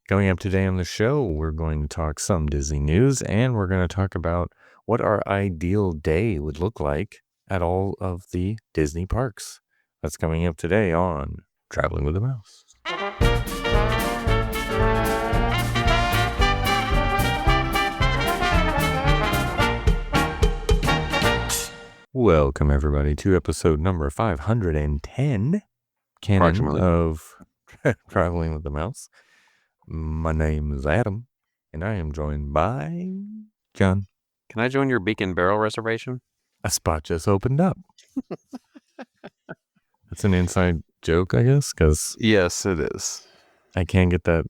Coming up today on the show, we're going to talk some Disney news, and we're going to talk about what our ideal day would look like at all of the Disney parks. That's coming up today on Traveling with the Mouse. Welcome, everybody, to episode number 510, canon of Traveling with the Mouse. My name is Adam, and I am joined by John. Can I join your Beacon Barrel reservation? A spot just opened up. That's an inside joke, I guess, because yes, it is. I can't get that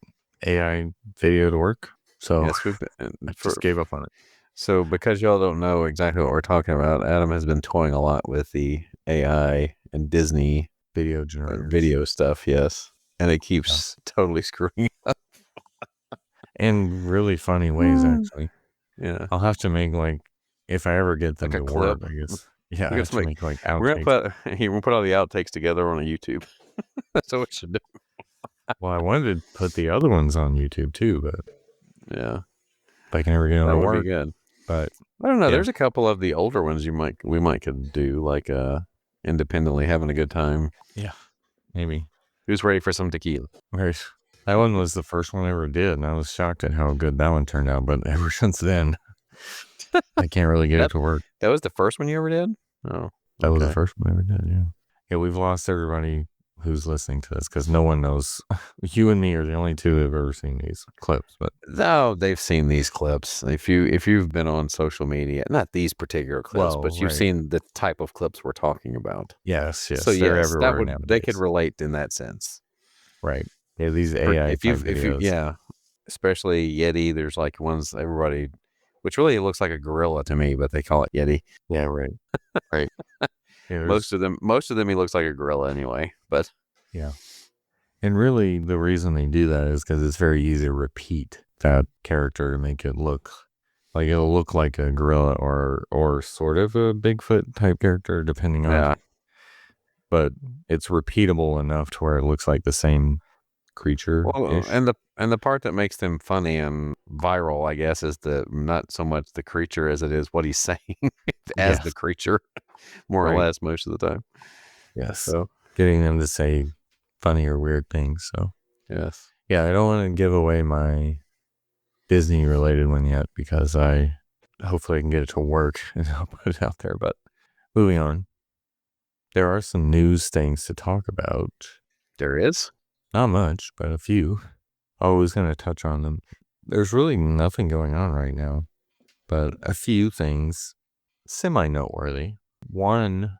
AI video to work, so yes, I just gave up on it. So because y'all don't know exactly what we're talking about, Adam has been toying a lot with the AI and Disney video stuff, yes. And it keeps totally screwing up. In really funny ways, actually. Yeah. I'll have to make, if I ever get them to work, I guess. Yeah, I have to make outtakes. We're gonna put all the outtakes together on a YouTube. That's what we should do. Well, I wanted to put the other ones on YouTube too, but yeah, if I can ever get them to work, would be good. But I don't know. Yeah. There's a couple of the older ones we might could do, like independently having a good time. Yeah, maybe. Who's ready for some tequila? Right. That one was the first one I ever did, and I was shocked at how good that one turned out. But ever since then, I can't really get it to work. That was the first one you ever did? Oh, that was the first one I ever did. Yeah. Yeah, we've lost everybody who's listening to this because no one knows. You and me are the only two who've ever seen these clips. But no, they've seen these clips. If you've been on social media, not these particular clips, but you've seen the type of clips we're talking about. Yes. So they're everywhere. They could relate in that sense, right? Yeah, these AI if you especially Yeti. There's like ones everybody, which really looks like a gorilla to me, but they call it Yeti. Yeah, right. Right. Yeah, most of them, he looks like a gorilla anyway. But yeah, and really the reason they do that is because it's very easy to repeat that character to make it look like it'll look like a gorilla or sort of a Bigfoot type character, depending on. Yeah. But it's repeatable enough to where it looks like the same creature. Well, and the part that makes them funny and viral, I guess, is not so much the creature as it is what he's saying as the creature, more or less, most of the time. Yes. So getting them to say funny or weird things. So yes. Yeah, I don't want to give away my Disney related one yet because hopefully I can get it to work and I'll put it out there. But moving on, there are some news things to talk about. There is. Not much, but a few. I was going to touch on them. There's really nothing going on right now, but a few things semi-noteworthy. One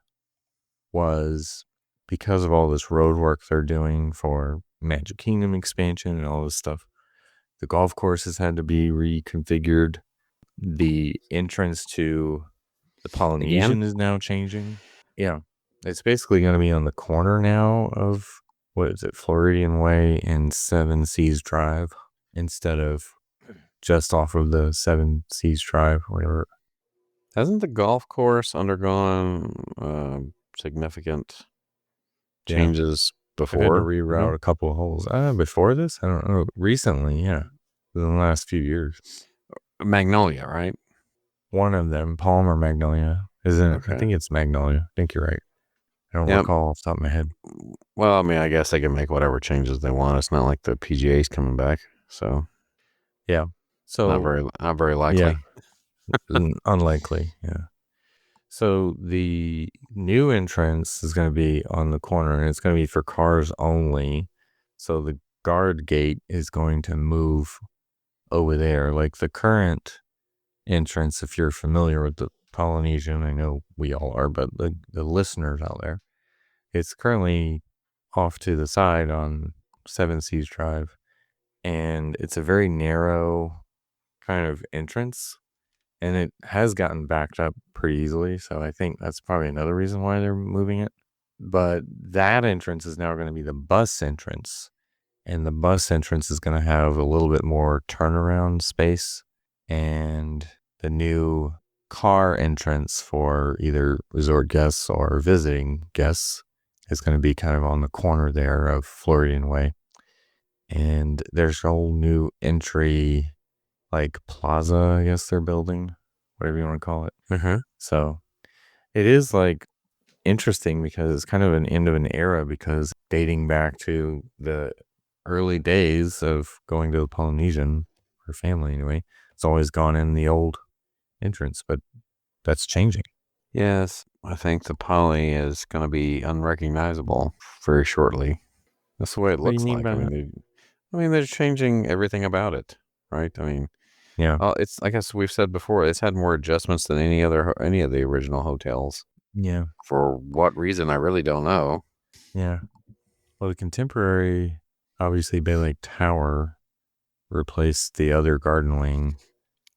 was because of all this road work they're doing for Magic Kingdom expansion and all this stuff, the golf courses had to be reconfigured. The entrance to the Polynesian is now changing. Yeah. It's basically going to be on the corner now of... what is it, Floridian Way and Seven Seas Drive instead of just off of the Seven Seas Drive, whatever. Hasn't the golf course undergone significant changes before? I had to reroute a couple of holes. Before this? I don't know. Recently, yeah. In the last few years. Magnolia, right? One of them, Palm or Magnolia, isn't it? Okay. I think it's Magnolia. I think you're right. I don't recall off the top of my head. Well, I mean, I guess they can make whatever changes they want. It's not like the PGA's coming back, so yeah. So not very likely. Yeah. Unlikely. Yeah. So the new entrance is going to be on the corner, and it's going to be for cars only. So the guard gate is going to move over there, like the current entrance. If you're familiar with the Polynesian, I know we all are, but the listeners out there, it's currently off to the side on Seven Seas Drive, and it's a very narrow kind of entrance, and it has gotten backed up pretty easily, so I think that's probably another reason why they're moving it. But that entrance is now going to be the bus entrance, and the bus entrance is going to have a little bit more turnaround space, and the new car entrance for either resort guests or visiting guests is going to be kind of on the corner there of Floridian Way. and there's a whole new entry, like plaza, I guess they're building, whatever you want to call it. Mm-hmm. So it is like interesting because it's kind of an end of an era, because dating back to the early days of going to the Polynesian, for family anyway, it's always gone in the old entrance, but that's changing. Yes, I think the poly is going to be unrecognizable very shortly. That's the way it What do you looks mean like. by that? They're changing everything about it, right? Yeah. It's, I guess we've said before, it's had more adjustments than any of the original hotels. Yeah. For what reason, I really don't know. Yeah. Well, the contemporary, obviously, Bay Lake Tower replaced the other garden wing.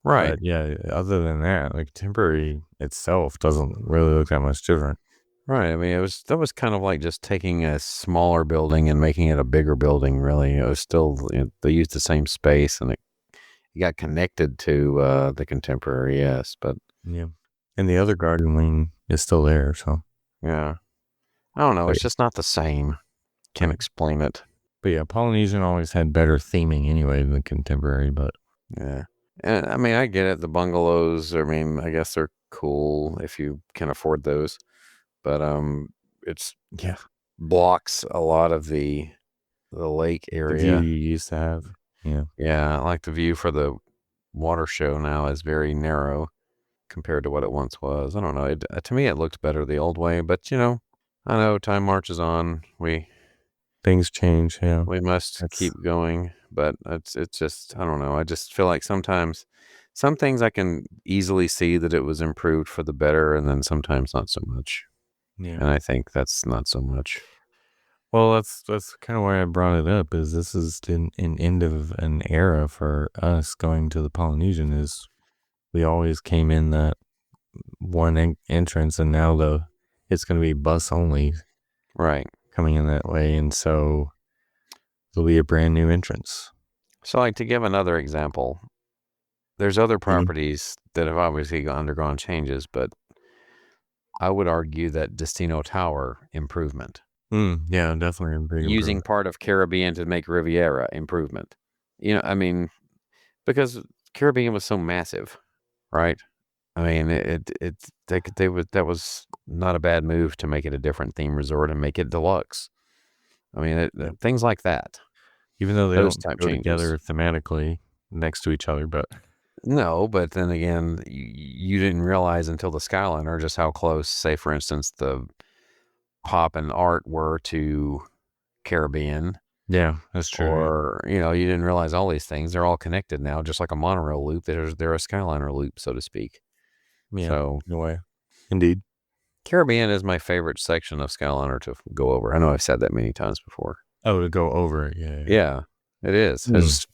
Right. But yeah, other than that, the contemporary itself doesn't really look that much different. Right. That was kind of like just taking a smaller building and making it a bigger building. Really, it was still, they used the same space, and it got connected to the contemporary. Yes, but Yeah. And the other garden wing is still there. So, yeah, I don't know. but, It's just not the same. Can't right. explain it. But yeah, Polynesian always had better theming anyway than the contemporary. But Yeah, and I get it. The bungalows. I guess they're cool if you can afford those, but it's yeah, blocks a lot of the lake the view area. you used to have. Yeah. Yeah, like the view for the water show now is very narrow compared to what it once was. I don't know. To me, it looked better the old way, but I know time marches on. Things change. Yeah. We must That's, keep going, but it's just, I don't know. I just feel like sometimes some things I can easily see that it was improved for the better, and then sometimes not so much. yeah. And I think that's not so much. Well, that's kind of why I brought it up. Is this is an end of an era for us going to the Polynesian? Is we always came in that one entrance, and now it's going to be bus only Right. coming in that way, and so it'll be a brand new entrance. So, like, to give another example, there's other Mhm. properties that have obviously undergone changes, but I would argue that Destino Tower improvement, Yeah, definitely a big using improvement. part of Caribbean to make Riviera improvement. Because Caribbean was so massive, right? That was not a bad move to make it a different theme resort and make it deluxe. Yeah. Things like that, Even though they those don't type go changes. together thematically next to each other, but No, but then again, you didn't realize until the Skyliner just how close, say, for instance, the pop and art were to Caribbean, yeah, that's true. Yeah. or you didn't realize all these things. They're all connected now, just like a monorail loop. They're a Skyliner loop, so to speak. Yeah, So in a way, indeed. Caribbean is my favorite section of Skyliner to go over. I know I've said that many times before. Oh, to go over it. Yeah, yeah. Yeah, it is. It's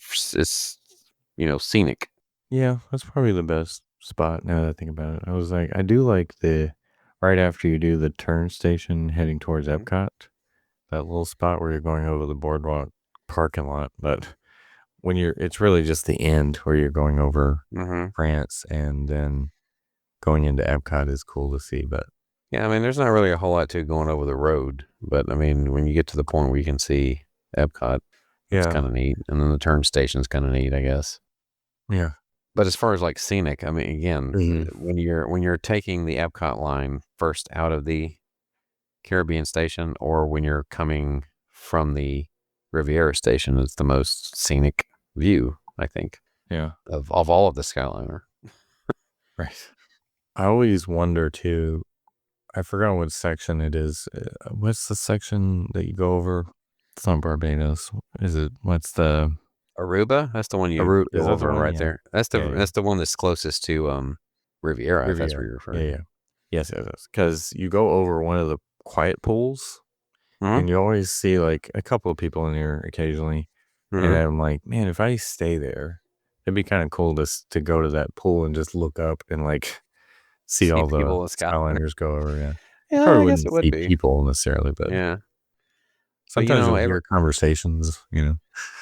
scenic. Yeah, that's probably the best spot now that I think about it. I was like, I do like the right after you do the turn station heading towards Mhm. Epcot, that little spot where you're going over the boardwalk parking lot. But it's really just the end where you're going over Mhm. France, and then going into Epcot is cool to see. But Yeah, there's not really a whole lot to going over the road, but when you get to the point where you can see Epcot, that's yeah, kind of neat. And then the turn station's kind of neat, I guess. yeah, But as far as like scenic, again, hmm when you're taking the Epcot line first out of the Caribbean station, or when you're coming from the Riviera station, it's the most scenic view, I think, yeah, of all of the Skyliner. right. I always wonder too. I forgot what section it is. What's the section that you go over? It's not Barbados. Is it? What's the Aruba, that's the one you Aru? Is go that the over one? right Yeah, there. That's the yeah, yeah. that's the one that's closest to Riviera, if that's what Riviera. you're Yeah, referring to. yeah. Yes, yes, yes. Because you go over one of the quiet pools, Mm-hmm. and you always see like a couple of people in there occasionally. And Mm-hmm. I'm like, man, if I stay there, it'd be kind of cool to go to that pool and just look up and like see See all the people in the Skyliner. Skyliners go over. Yeah, you Yeah, probably I guess it wouldn't would see be. people necessarily, but Yeah, but sometimes you'll hear conversations.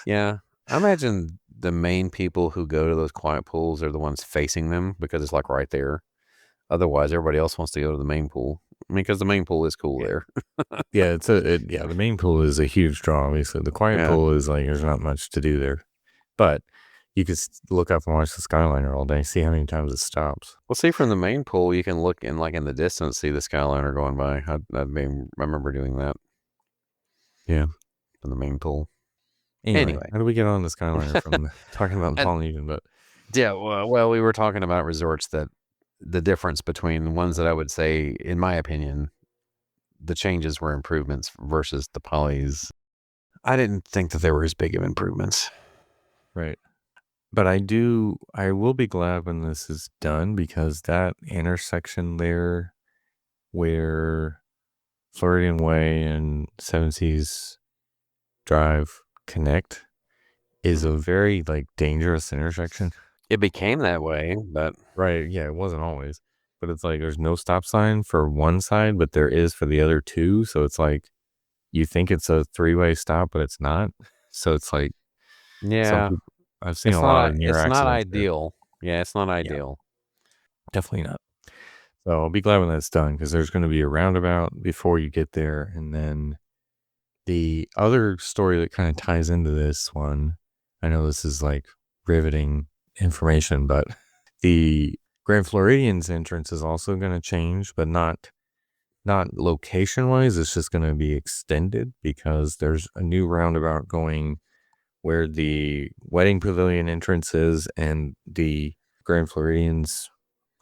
yeah, I imagine the main people who go to those quiet pools are the ones facing them because it's like right there. Otherwise, everybody else wants to go to the main pool. I mean, because the main pool is cool Yeah. there. Yeah, the main pool is a huge draw, obviously. The quiet Yeah. pool is like there's not much to do there. But you could look up and watch the Skyliner all day, see how many times it stops. Well, see, from the main pool, you can look in, like in the distance, see the Skyliner going by. I remember doing that Yeah. from the main pool. Anyway, Anyway, how do we get on the Skyliner from talking about and Polynesian? But yeah, well, we were talking about resorts that the difference between the ones that I would say, in my opinion, the changes were improvements versus the polys. I didn't think that they were as big of improvements. right. But I will be glad when this is done because that intersection there where Floridian Way and Seven Seas Drive connect is a very like dangerous intersection. It became that way, but Right. Yeah, it wasn't always. But it's like there's no stop sign for one side, but there is for the other two. So it's like you think it's a three-way stop, but it's not. So it's like some yeah, people I've seen a lot of near it's not accidents there. ideal. Yeah, it's not Yeah, ideal. definitely not. So I'll be glad when that's done because there's going to be a roundabout before you get there. And then the other story that kind of ties into this one, I know this is like riveting information, but the Grand Floridian's entrance is also going to change, but not location wise. It's just going to be extended because there's a new roundabout going where the wedding pavilion entrance is and the Grand Floridian's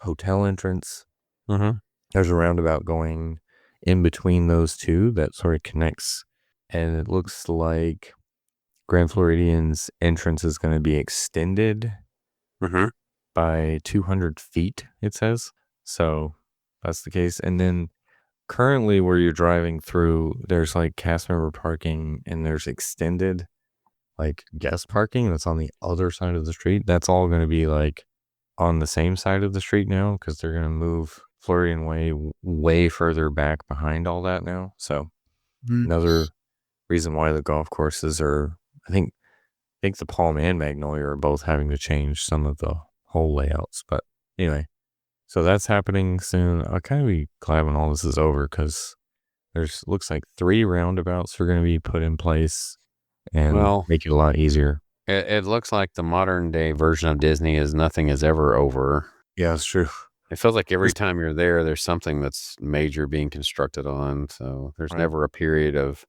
hotel entrance. Mm-hmm. There's a roundabout going in between those two that sort of connects. And it looks like Grand Floridian's entrance is going to be extended Mm-hmm. by 200 feet, it says. So that's the case. And then currently, where you're driving through, there's like cast member parking and there's extended like guest parking that's on the other side of the street. That's all going to be like on the same side of the street now because they're going to move Floridian Way way further back behind all that now. So another reason why the golf courses are, I think the Palm and Magnolia are both having to change some of the whole layouts. But anyway, so that's happening soon. I'll kind of be glad when all this is over because there's looks like 3 roundabouts are going to be put in place and Well, make it a lot easier. it looks like the modern day version of Disney is nothing is ever over. Yeah, it's true. It feels like every time you're there, there's something that's major being constructed on. So there's Right. never a period of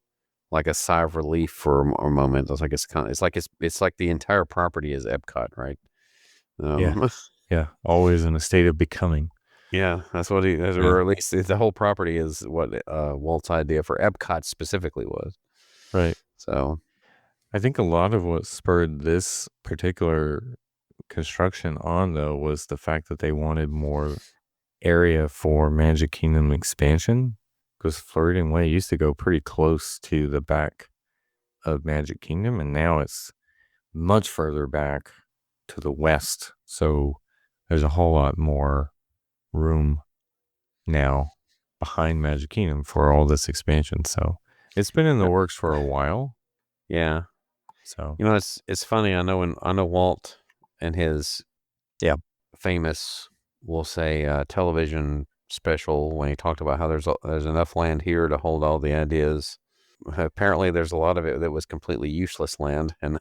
like a sigh of relief for a moment. It's like it's like the entire property is Epcot, right? Yeah. Um, Yeah. Always in a state of becoming. yeah, that's what Yeah. or at least the whole property is what Walt's idea for Epcot specifically was. Right. So I think a lot of what spurred this particular construction on, though, was the fact that they wanted more area for Magic Kingdom expansion because Floridian Way used to go pretty close to the back of Magic Kingdom, and now it's much further back to the west. So there's a whole lot more room now behind Magic Kingdom for all this expansion. So it's been in the works for a while. yeah, So it's funny. I know Walt and his yeah, famous, we'll say, television special when he talked about how there's enough land here to hold all the ideas. Apparently, there's a lot of it that was completely useless land and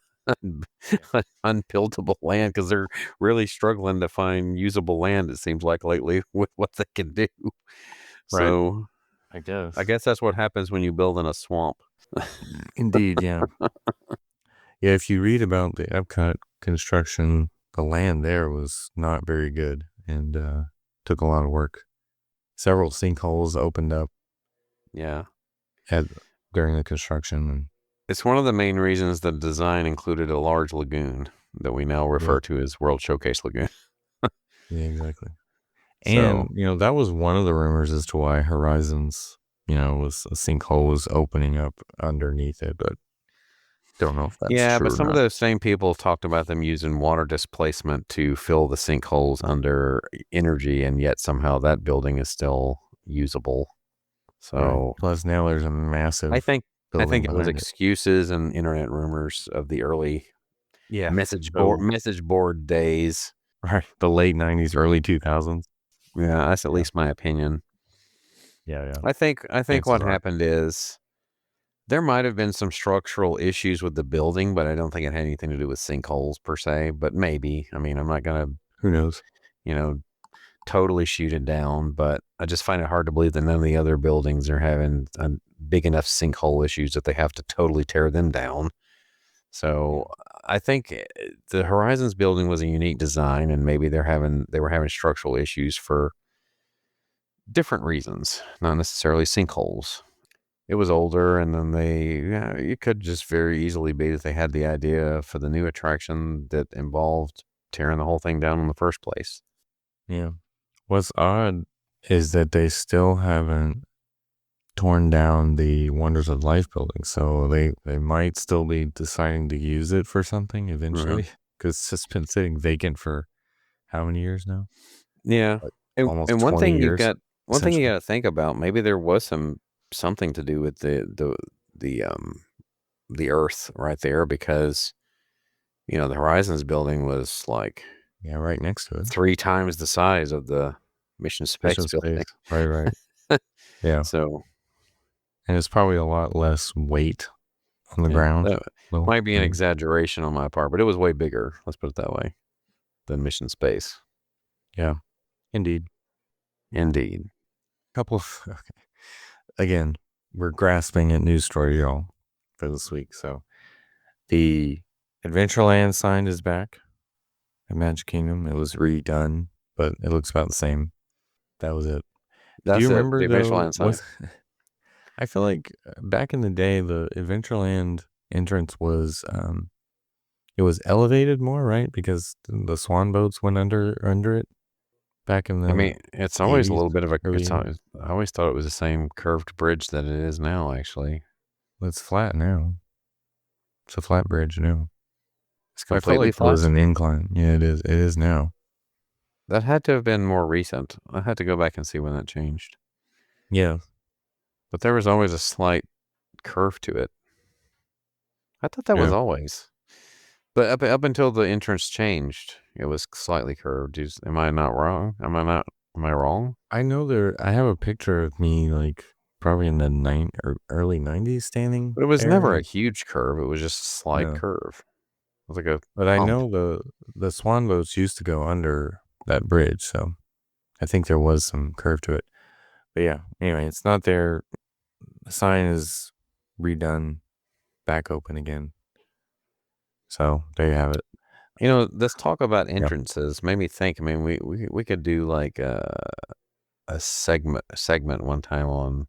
unbuildable land because they're really struggling to find usable land. It seems like lately with what they can do. right. So I guess. I guess that's what happens when you build in a swamp. Indeed, yeah. Yeah, if you read about the Epcot construction, the land there was not very good and took a lot of work. Several sinkholes opened up Yeah. at during the construction. And It's one of the main reasons the design included a large lagoon that we now yeah, refer to as World Showcase Lagoon. yeah, exactly. And So, that was one of the rumors as to why Horizons, was a sinkhole was opening up underneath it, but don't know if that's yeah, but true or some of not. those same people talked about them using water displacement to fill the sinkholes under energy, and yet somehow that building is still usable. Right. So, Plus now there's a I massive think I building think it was behind it. excuses and internet rumors of the early Yeah. So message board days. right, the late '90s, early 2000s. Yeah, that's at Yeah. least my opinion. Yeah, yeah. I think Chances what are. happened is there might have been some structural issues with the building, but I don't think it had anything to do with sinkholes per se. But maybe. I mean, I'm not gonna, Who knows? you know, totally shoot it down, but I just find it hard to believe that none of the other buildings are having big enough sinkhole issues that they have to totally tear them down. Yeah. So I think the Horizons building was a unique design, and maybe they were having structural issues for different reasons, not necessarily sinkholes. It was older, and then it could just very easily be that they had the idea for the new attraction that involved tearing the whole thing down in the first place. Yeah. What's odd is that they still haven't torn down the Wonders of Life building, so they might still be deciding to use it for something Hmm. eventually, because it's just been sitting vacant for how many years now? Yeah, Like, and almost and 20 years, one thing you essentially. got to think about. Maybe there was something to do with the the Earth right there because the Horizons building was like Yeah, right next to it. 3 times the size of the Mission Mission Space building. space. Right, right. Yeah, So and it's probably a lot less weight on the yeah, ground. that Well, might be I an mean, exaggeration on my part, but it was way bigger. Let's put it that way than Mission Space. yeah, indeed. Indeed. Couple of okay. Again, we're grasping at news story, y'all, for this week. So the Adventureland sign is back at Magic Kingdom. It was redone, but it looks about the same. That was it. Do you That's it. remember The though? Adventureland sign. What I feel like back in the day, the Adventureland entrance was it was elevated more, right? Because the swan boats went under it back in I the mean, it's always a 80s, little bit of a. early It's. 80s. I always thought it was the same curved bridge that it is now. Actually, Well, it's flat now. It's a flat bridge now. it's I felt completely like it was flat. an incline. Yeah, it is. It is now. That had to have been more recent. I had to go back and see when that changed. Yeah. But there was always a slight curve to it. I thought that was Yeah. always. But up until the entrance changed, it was slightly curved. Am I not wrong? Am I wrong? I know there. I have a picture of me like probably in the early 90s standing But it was there. never a And huge curve. It was just a slight no, curve. It was like a but I hump. know the swan boats used to go under that bridge, so I think there was some curve to it. But yeah, anyway, it's not there. The sign is redone, back open again. So there you have it. This talk about Yeah. entrances made me think. I mean, we could do like a segment one time on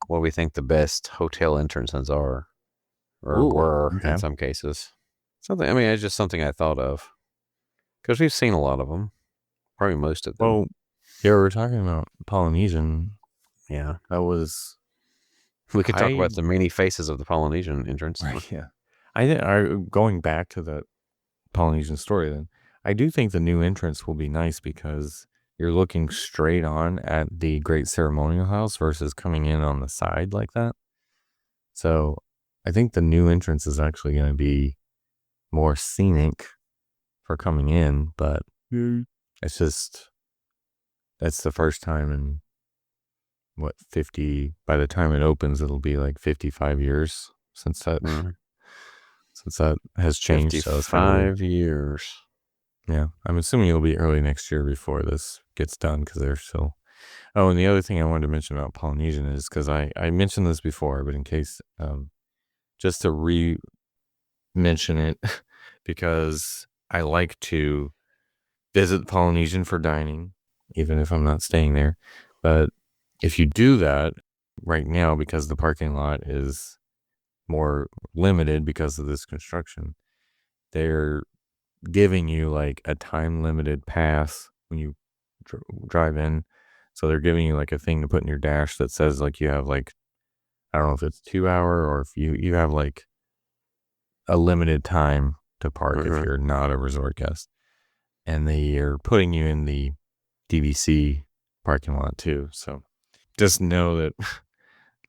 what we think the best hotel entrances are or Ooh. were in Okay. some cases. Something. I mean, it's just something I thought of because we've seen a lot of them, probably most of them. Well, yeah, we were talking about Polynesian. Yeah, That was we could talk I about the many faces of the Polynesian entrance. right. Yeah. I going back to the Polynesian story. Then I do think the new entrance will be nice because you're looking straight on at the Great Ceremonial House versus coming in on the side like that. So I think the new entrance is actually going to be more scenic for coming in, but it's just that's the first time in what 50 by the time it opens it'll be like 55 years since that Mm, since that has changed, so it's kind of weird. 55 years. Yeah, I'm assuming it'll be early next year before this gets done because they're still. Oh, and the other thing I wanted to mention about Polynesian is because I mentioned this before, but in case, just to mention it, because I like to visit Polynesian for dining, even if I'm not staying there. But if you do that right now, because the parking lot is more limited because of this construction, they're giving you like a time limited pass when you drive in. So they're giving you like a thing to put in your dash that says like you have like I don't know if it's 2 hour or if you have like a limited time to park if Hmm. you're not a resort guest, and they are putting you in the DVC parking lot too. So just know that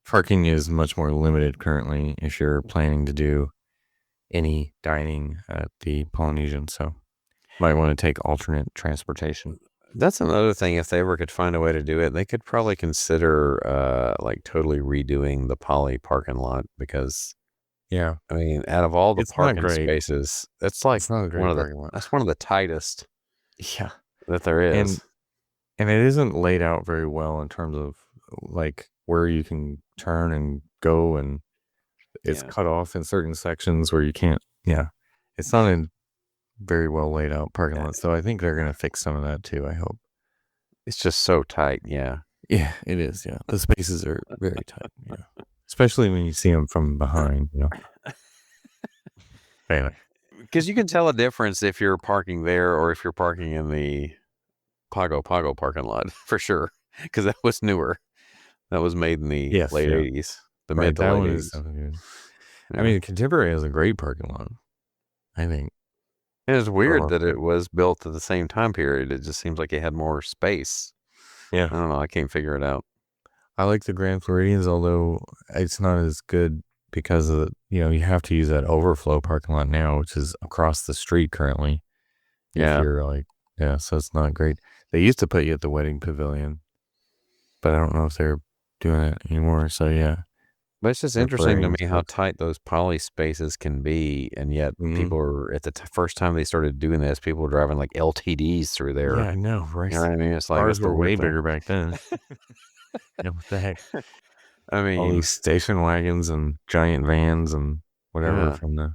parking is much more limited currently if you're planning to do any dining at the Polynesian. So might want to take alternate transportation. That's another thing. If they ever could find a way to do it, they could probably consider like totally redoing the Poly parking lot because Yeah, I mean, out of all the it's not parking great. spaces, it's like It's not a great parking lot. that's one of the tightest Yeah, that there and is. and it isn't laid out very well in terms of like where you can turn and go, and it's Yeah. cut off in certain sections where you can't. Yeah, it's not a very well laid out parking lot. So I think they're gonna fix some of that too. I hope. It's just so tight. Yeah. Yeah, it is. Yeah, the spaces are very tight. Yeah, especially when you see them from behind. Anyway. Because you can tell a difference if you're parking there or if you're parking in the Pago Pago parking lot for sure. Because that was newer. That was made in the Yes. late Yeah. 80s, the Right. mid to That late one is 80s. something good. I Yeah. mean, Contemporary has a great parking lot. I think. And it's For the weird most that it part. was built at the same time period. It just seems like it had more space. Yeah. I don't know. I can't figure it out. I like the Grand Floridians, although it's not as good because of you have to use that overflow parking lot now, which is across the street currently. If Yeah. you're like, yeah, so it's not great. They used to put you at the wedding pavilion, but I don't know if they're doing it anymore. So yeah, But it's just the interesting to parade me how sucks. tight those poly spaces can be. And yet Hmm. people are, at the first time they started doing this, people were driving like LTDs through Yeah, there. I know, right? You know what I mean? It's like, Cars that's the were way weird thing. bigger back then. Yeah, what the heck? I All mean, these station wagons and giant vans and whatever yeah. from the.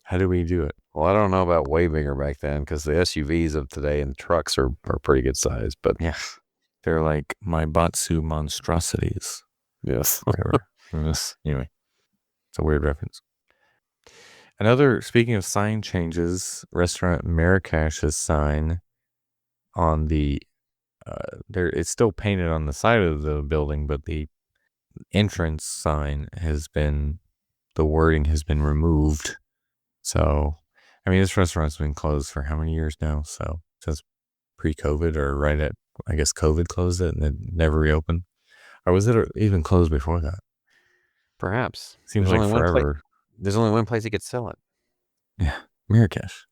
How do we do it? Well, I don't know about way bigger back then because the SUVs of today and trucks are pretty good size. But Yeah, they're like my Batsu monstrosities. yes. Whatever. Anyway, it's a weird reference. Another, speaking of sign changes, restaurant Marrakesh's sign on the there, it's still painted on the side of the building, but the entrance sign the wording has been removed. So, I mean, this restaurant's been closed for how many years now? So, since pre-COVID or right at, I guess COVID closed it and it never reopened. Or was it even closed before that? Perhaps. Seems like forever. There's only one place you could sell it. Yeah, Marrakesh.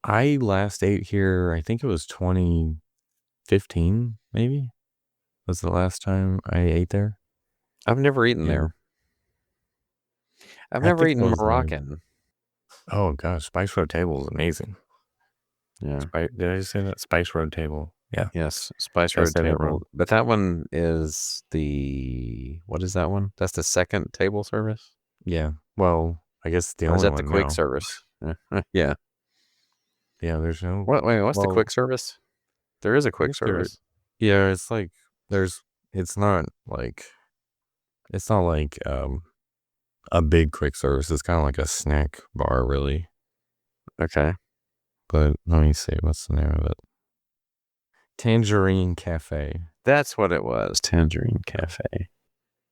I last ate here, I think it was 2015, maybe, was the last time I ate there. I've never eaten Yeah. there. I've I never think it eaten was Moroccan. oh gosh, Spice Road Table is amazing. Yeah. Did I say that? Spice Road Table. Yeah. Yes. Spice Did I Road say that wrong? table. But that one is what is that one? That's the second table service? Yeah. Well, I guess the Or is only that the one quick now. service? Yeah. Yeah, there's no, What's the well, quick service? There is a I quick guess there, service. yeah, it's like, there's, it's not like, it's not like, a big quick service. It's kind of like a snack bar, really. Okay. But let me see, what's the name of it? Tangerine Cafe. That's what it was. Tangerine Cafe.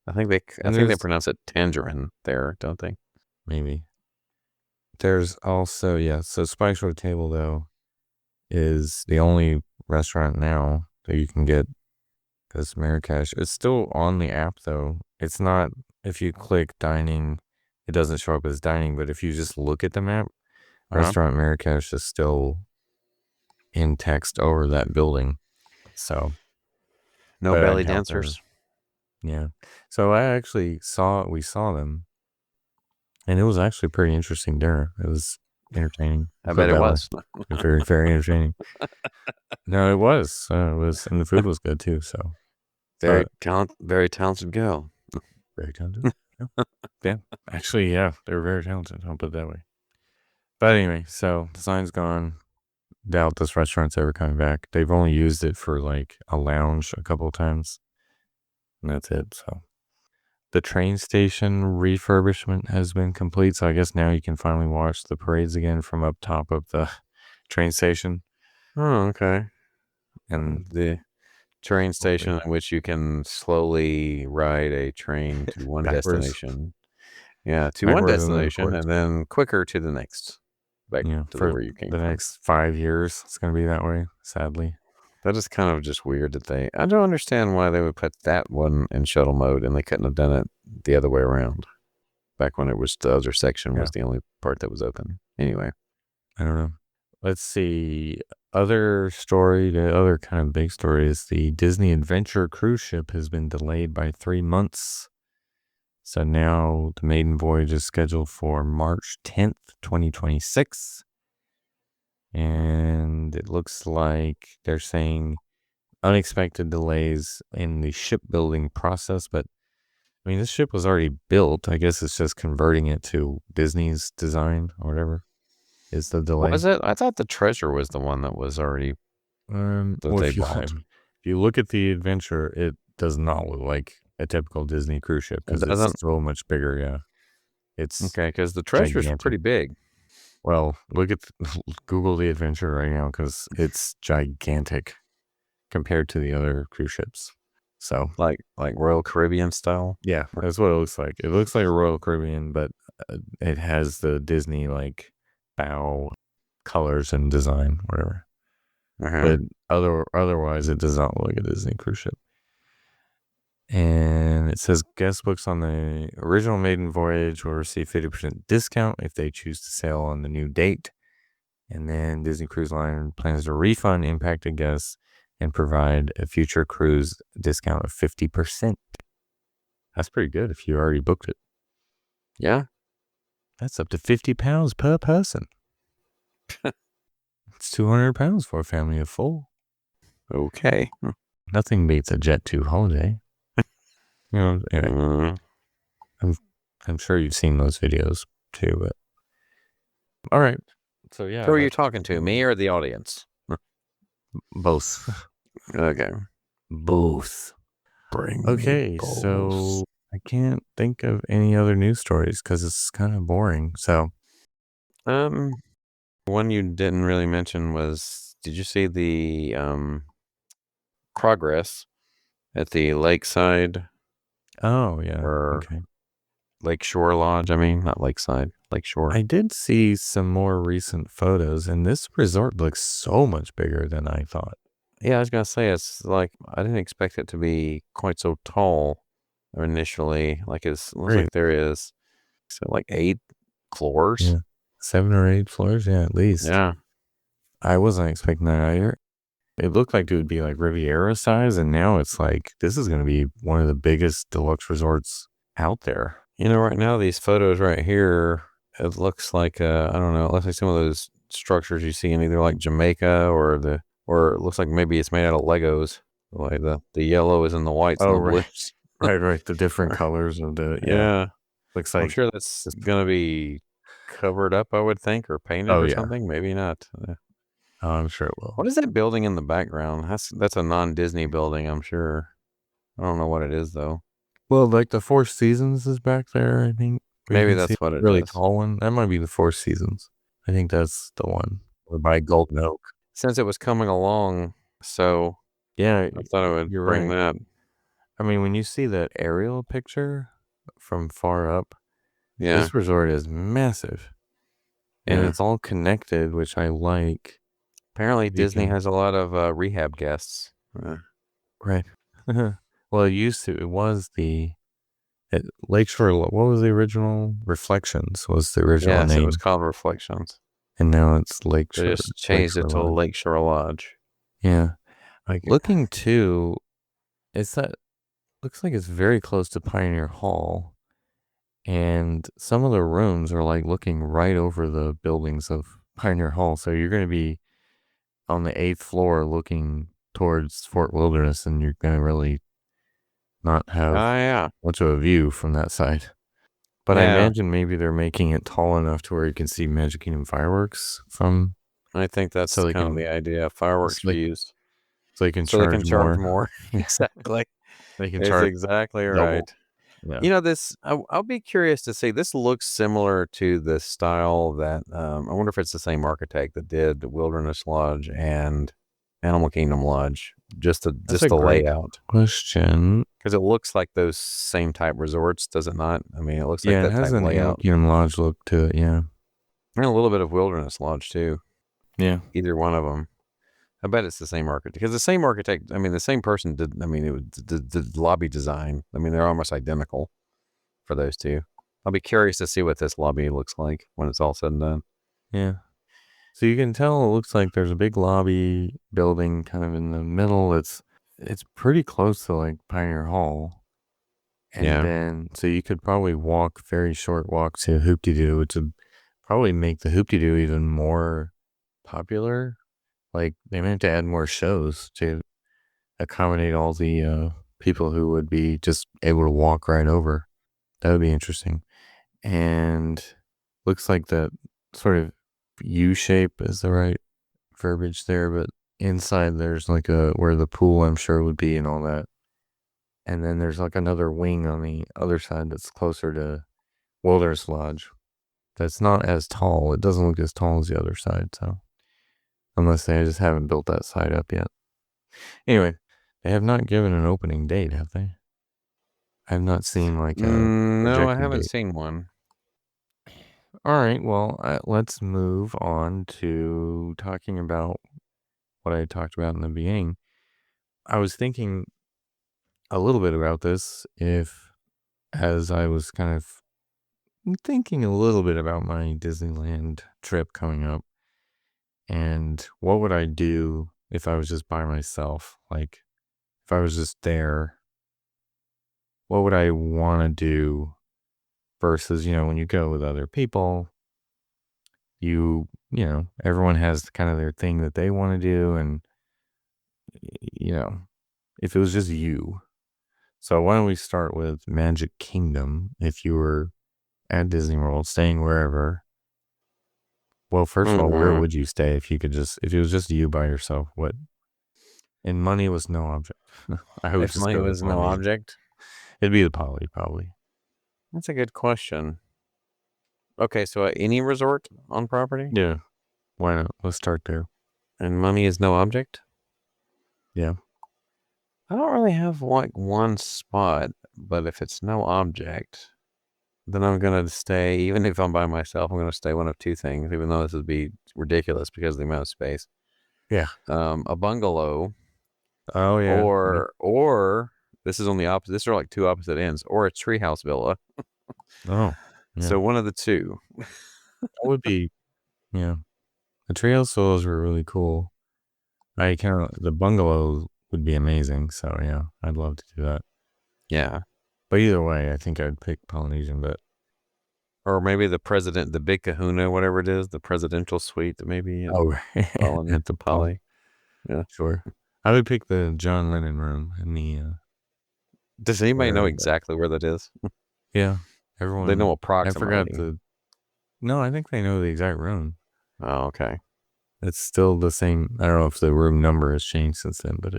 I think And they there's pronounce it tangerine there, don't they? maybe. There's also, yeah, so Spice Road Table, though, is the only restaurant now that you can get because Marrakesh. It's still on the app, though. It's not, if you click dining, it doesn't show up as dining, but if you just look at the map, Uh-huh. Restaurant Marrakesh is still in text over that building. So, No but I belly doubt they're, dancers. yeah. So we saw them, and it was actually pretty interesting dinner. It was entertaining. I Put it bet it that way. was. Very, very entertaining. No, it was. And the food was good too. So, but Very talented girl. very talented. Yeah. Yeah. Actually, yeah, they were very talented. I'll put it that way. But anyway, so the sign's gone. Doubt this restaurant's ever coming back. They've only used it for like a lounge a couple of times, and that's it. So the train station refurbishment has been complete. So I guess now you can finally watch the parades again from up top of the train station. Oh, okay. And The train hopefully station in which you can slowly ride a train to one backwards, destination. Yeah, to one backwards, and then destination forwards. and then quicker to the next. Back Yeah, to for where you came the from. next 5 years, it's going to be that way, sadly. That is kind of just weird that I don't understand why they would put that one in shuttle mode and they couldn't have done it the other way around. Back when it was the other section Yeah, was the only part that was open. Anyway. I don't know. let's see. The other kind of big story is the Disney Adventure cruise ship has been delayed by 3 months. So now the maiden voyage is scheduled for March 10th, 2026. And it looks like they're saying unexpected delays in the shipbuilding process. But I mean, this ship was already built. I guess it's just converting it to Disney's design or whatever is the delay. Was it? I thought the Treasure was the one that was already that Well, they if you bought. if you look at the Adventure, it does not look like a typical Disney cruise ship It because it's doesn't. so much bigger. Yeah, it's Okay, because the Treasure's gigantic. pretty big. Well, look at Google the Adventure right now because it's gigantic compared to the other cruise ships. So Like Royal Caribbean style. yeah, that's what it looks like. It looks like a Royal Caribbean, but it has the Disney like bow colors and design, whatever. Uh-huh. But otherwise, it does not look like a Disney cruise ship. And it says guest books on the original maiden voyage will receive 50% discount if they choose to sail on the new date. And then Disney Cruise Line plans to refund impacted guests and provide a future cruise discount of 50%. That's pretty good if you already booked it. Yeah. That's up to £50 per person. It's £200 for a family of 4. Okay. Nothing beats a Jet2 holiday. Anyway, I'm sure you've seen those videos too, but all right. So yeah, Who are you talking to, me or the audience? both. Okay. Both. Bring Okay, me both. so I can't think of any other news stories because it's kind of boring. So one you didn't really mention was, did you see the progress at the Lakeside oh yeah, or okay. Lakeshore Lodge? I mean, not Lakeside, Lakeshore. I did see some more recent photos, and this resort looks so much bigger than I thought. Yeah, I was gonna say, it's like I didn't expect it to be quite so tall initially. Like it looks Great. like there is like 8 floors. Yeah, 7 or 8 floors. Yeah, at least. Yeah. I wasn't expecting that either. It looked like it would be like Riviera size, and now it's like this is going to be one of the biggest deluxe resorts out there. You know, right now these photos right here, it looks like I don't know, it looks like some of those structures you see in either like Jamaica or it looks like maybe it's made out of Legos. Like the yellow is in the whites and Oh, the right. blues. Right. The different colors of the, yeah. Yeah. Looks I'm like, sure that's just, gonna be covered up, I would think, or painted oh, or yeah. something. Maybe not. Oh, I'm sure it will. What is that building in the background? That's a non-Disney building, I'm sure. I don't know what it is though. Well, like the Four Seasons is back there, I think. We Maybe can see that's what a it really is. tall one. That might be the Four Seasons. I think that's the one. Or by Golden Oak. Since it was coming along, so Yeah, I thought I would you're bring right. that. I mean, when you see that aerial picture from far up, Yeah. this resort is massive. And Yeah. it's all connected, which I like. Apparently, You Disney can, has a lot of rehab guests. right. Well, it was Lakeshore. What was the original? Reflections was the original Yes, it was name. called Reflections. And now it's They Lakeshore, just changed it Lakeshore to Lodge. Lakeshore Lodge. Yeah. Like looking too, looks like it's very close to Pioneer Hall. And some of the rooms are like looking right over the buildings of Pioneer Hall. So you're going to be on the 8th floor looking towards Fort Wilderness, and you're going to really not have Yeah. much of a view from that side. But I Yeah. imagine maybe they're making it tall enough to where you can see Magic Kingdom fireworks from. I think that's So they kind of can, the idea, fireworks like, views. so they can So they can charge charge more. more. Exactly. They can It's charge exactly double. right. Yeah. You know, I'll be curious to see. This looks similar to the style that I wonder if it's the same architect that did the Wilderness Lodge and Animal Kingdom Lodge. Just That's a the great layout, question. because it looks like those same type resorts, does it not? I mean, it looks like Yeah, it that has type an Animal layout, Kingdom Lodge look to it. Yeah. and a little bit of Wilderness Lodge too. Yeah. Either one of them. I bet it's the same architect, because the same architect. I mean, the same person did. I mean, it was the lobby design. I mean, they're almost identical for those two. I'll be curious to see what this lobby looks like when it's all said and done. Yeah. So you can tell it looks like there's a big lobby building kind of in the middle. It's pretty close to like Pioneer Hall. And Yeah. then so you could probably walk very short walk to Hoop-de-Doo, which would probably make the Hoop-de-Doo even more popular. Like they meant to add more shows to accommodate all the people who would be just able to walk right over. That would be interesting. And looks like the sort of U shape is the right verbiage there, but inside there's like a where the pool I'm sure would be and all that. And then there's like another wing on the other side that's closer to Wilderness Lodge. That's not as tall. It doesn't look as tall as the other side, so unless they just haven't built that side up yet. Anyway, they have not given an opening date, have they? I've not seen like a No, I projected haven't date. seen one. All right, well, let's move on to talking about what I talked about in the beginning. I was thinking a little bit about this as I was kind of thinking a little bit about my Disneyland trip coming up and what would I do if I was just by myself? Like, if I was just there, what would I want to do versus, when you go with other people, everyone has kind of their thing that they want to do. And, you know, if it was just you. So why don't we start with Magic Kingdom? If you were at Disney World, staying wherever. Well, first of all, where Mm-mm. would you stay if if it was just you by yourself? What? And money was no object. I would If just money go with was no money. object, It'd be the Poly, probably. that's a good question. Okay, so any resort on property Yeah. Why not? Let's start there. and money is no object? Yeah. I don't really have like one spot, but if it's no object, then I'm gonna stay. Even if I'm by myself, I'm gonna stay one of two things. Even though this would be ridiculous because of the amount of space, Yeah. a bungalow, Oh, yeah. Yeah. or this is on the opposite. These are like two opposite ends, or a treehouse villa. Oh, yeah. So one of the two. That would be, yeah. The trail solos were really cool. The bungalow would be amazing. So, yeah, I'd love to do that. Yeah. But either way, I think I'd pick Polynesian, but. Or maybe the big kahuna, whatever it is, the presidential suite, maybe in Oh, Poly. at the Poly. Poly. Yeah. Sure. I would pick the John Lennon room in the, Does anybody know where, exactly where that is? yeah, They know I forgot approximately. no, I think they know the exact room. Oh, okay. It's still the same. I don't know if the room number has changed since then, but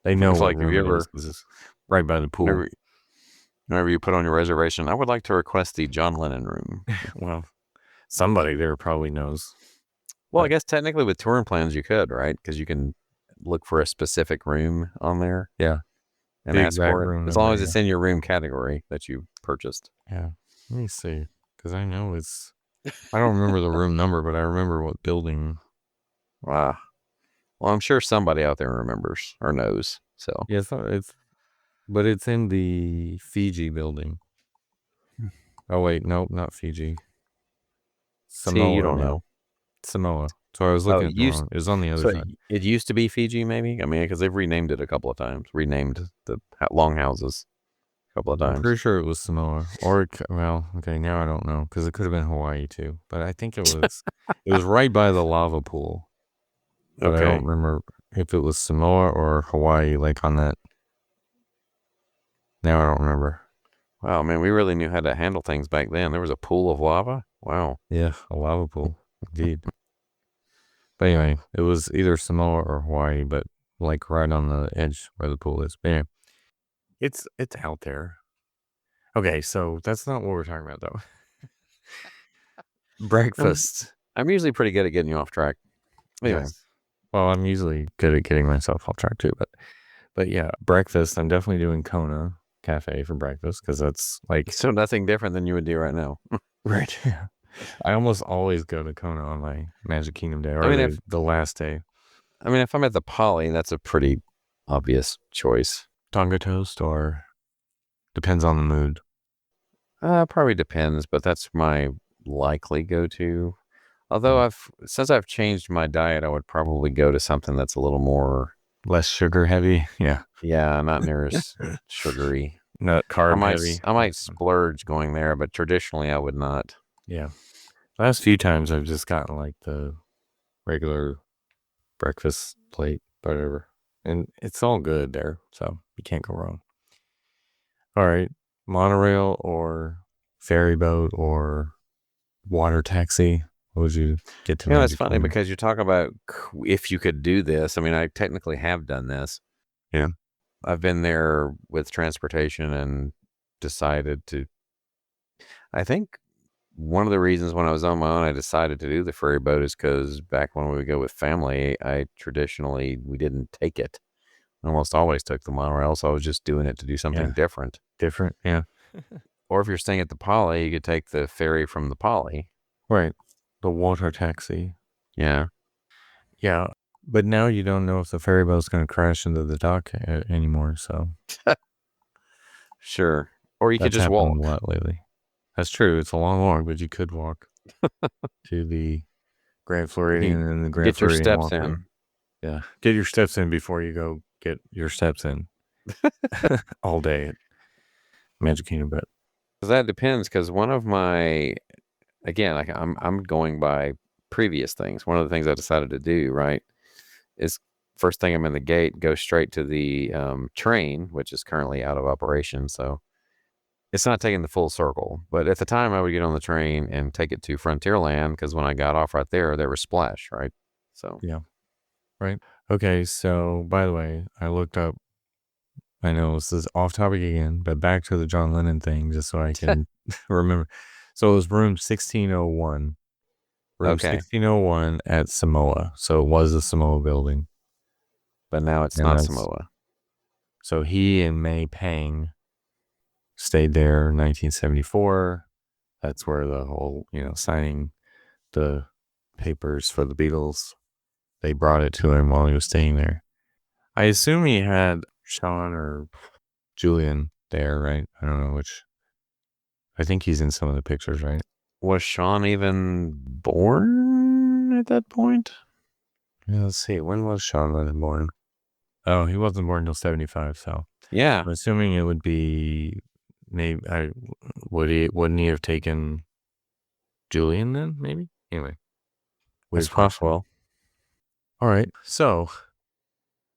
they know It's what like, have room you it is ever, because it's right by the pool. whenever, whenever you put on your reservation, I would like to request the John Lennon room. Well, somebody there probably knows. Well, I But guess technically with touring plans you could, right? Because you can look for a specific room on there yeah, and the ask exact for it, room as long number. as Yeah, it's in your room category that you purchased. yeah. Let me see, because I know it's. I don't remember the room number, but I remember what building. Wow. Well, I'm sure somebody out there remembers or knows. So, Yeah, but it's in the Fiji building. Oh wait, nope, not Fiji. see, you Samoa, don't yeah, know. Samoa. So I was Oh, looking at the wrong. It was on the other so side. it used to be Fiji, maybe. I mean, because they've renamed it a couple of times, renamed the longhouses a couple of I'm times. pretty sure it was Samoa, well, okay, now I don't know because it could have been Hawaii too, but I think it was. It was right by the lava pool, but I don't Okay. remember if it was Samoa or Hawaii, like on that. Now I don't remember. Wow, man, we really knew how to handle things back then. There was a pool of lava. Wow. Yeah, a lava pool, indeed. But anyway, it was either Samoa or Hawaii, but like right on the edge where the pool is. But anyway, it's out there. Okay, so that's not what we're talking about though. I'm Breakfast. I'm usually pretty good at getting you off track. Anyway, Yes. Well, I'm usually good at getting myself off track too, but yeah, breakfast. I'm definitely doing Kona Cafe for breakfast because that's like so nothing different than you would do right now. right. Yeah. I almost always go to Kona on my Magic Kingdom day I or mean, the last day. if I'm at the Poly, that's a pretty obvious choice. Tonga toast or depends on the mood. Probably depends, but that's my likely go-to. Although since I've changed my diet, I would probably go to something that's a little more, Less sugar heavy. Yeah. yeah, not near as sugary. Not carb heavy. I might splurge going there, but traditionally I would not. Yeah. Last few times I've just gotten like the regular breakfast plate, whatever. And it's all good there. So you can't go wrong. All right. Monorail or ferry boat or water taxi. What would you get to It's Magic funny Kingdom? because you talk about if you could do this. I mean, I technically have done this. Yeah. I've been there with transportation and decided to. I think one of the reasons when I was on my own, I decided to do the ferry boat is because back when we would go with family, we didn't take it. I almost always took the monorail, so I was just doing it to do something Yeah. different. Different. Yeah. Or if you're staying at the Poly, you could take the ferry from the Poly. Right. The water taxi. Yeah. Yeah. But now you don't know if the ferry boat's going to crash into the dock anymore. So Sure. Or you could that's just happened walk. a lot lately. That's true. It's a long walk, but you could walk to the Grand Floridian and the Grand Get your Floridian steps walkway. in. Yeah. Get your steps in before you go get your steps in all day at Magic Kingdom. But Because that depends. Because one of my, again, like I'm going by previous things. One of the things I decided to do, right, is first thing I'm in the gate, go straight to the train, which is currently out of operation. So it's not taking the full circle. But at the time, I would get on the train and take it to Frontierland because when I got off right there was Splash, right? So yeah. Right. Okay. So, by the way, I looked up. I know this is off topic again, but back to the John Lennon thing, just so I can remember. So it was room 1601. Room okay, 1601 at Samoa. So it was the Samoa building. but now it's And not that's Samoa. so he and May Pang stayed there in 1974. That's where the whole, signing the papers for the Beatles, they brought it to him while he was staying there. I assume he had Sean or Julian there, right? I don't know which. I think he's in some of the pictures, right? Was Sean even born at that point? Yeah, let's see. When was Sean Lennon born? Oh, he wasn't born until 75, so Yeah, I'm assuming it would be maybe wouldn't he have taken Julian then, maybe? Anyway. it's Weird question. possible. All right. So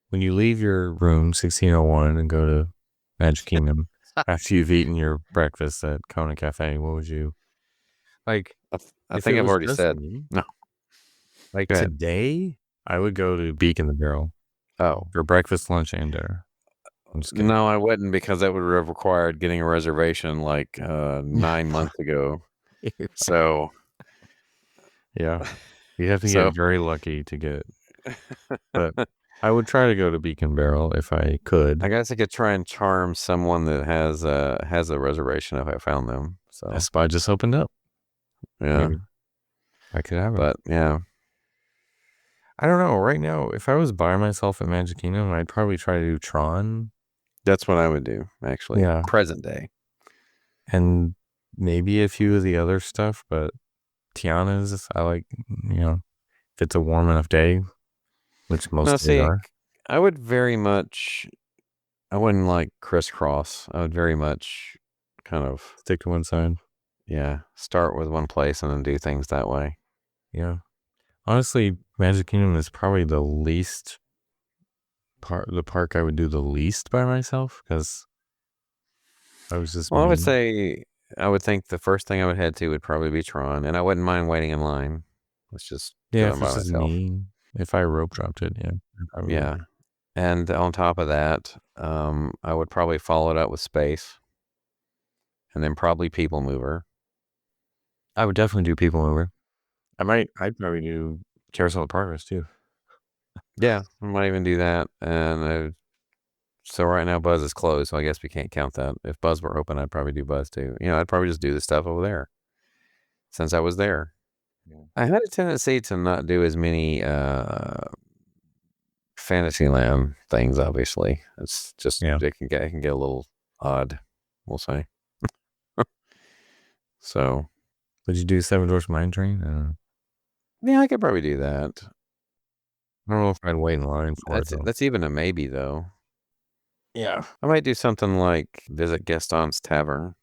when you leave your room 1601 and go to Magic Kingdom after you've eaten your breakfast at Kona Cafe, what would you like? I If it think I've was already just said me, no. like Go ahead. today, I would go to Beak in the Barrel Oh, for breakfast, lunch, and dinner. I'm just kidding. no, I wouldn't because that would have required getting a reservation like 9 months ago. So, Yeah. You have to so get very lucky to get, but I would try to go to Beak and Barrel if I could. I guess I could try and charm someone that has a reservation if I found them. So That spot just opened up. yeah, Maybe I could have it. but yeah, I don't know. Right now, if I was by myself at Magic Kingdom, I'd probably try to do Tron. that's what I would do actually. Yeah. Present day. And maybe a few of the other stuff, but Tiana's, I like, if it's a warm enough day, which most No, days see, are. I would very much. I wouldn't like crisscross. I would very much kind of Stick to one side. start with one place and then do things that way. Yeah. Honestly, Magic Kingdom is probably the park I would do the least by myself because I was just Well, I would me. say I would think the first thing I would head to would probably be Tron, and I wouldn't mind waiting in line. Let's just Yeah, because if I'm by it's just myself. me, if I rope dropped it, yeah, I probably would. Yeah, and on top of that, I would probably follow it up with Space, and then probably People Mover. I would definitely do People Mover. I'd probably do Carousel of Progress too. Yeah, I might even do that. And so right now Buzz is closed, so I guess we can't count that. If Buzz were open, I'd probably do Buzz too. I'd probably just do the stuff over there since I was there. Yeah. I had a tendency to not do as many Fantasyland things. Obviously, it's just Yeah. it can get a little odd. We'll say. So Would you do Seven Dwarfs Mine Train? I don't know. Yeah, I could probably do that. I don't know if I'd wait in line for it though. That's even a maybe though. Yeah. I might do something like visit Gaston's Tavern.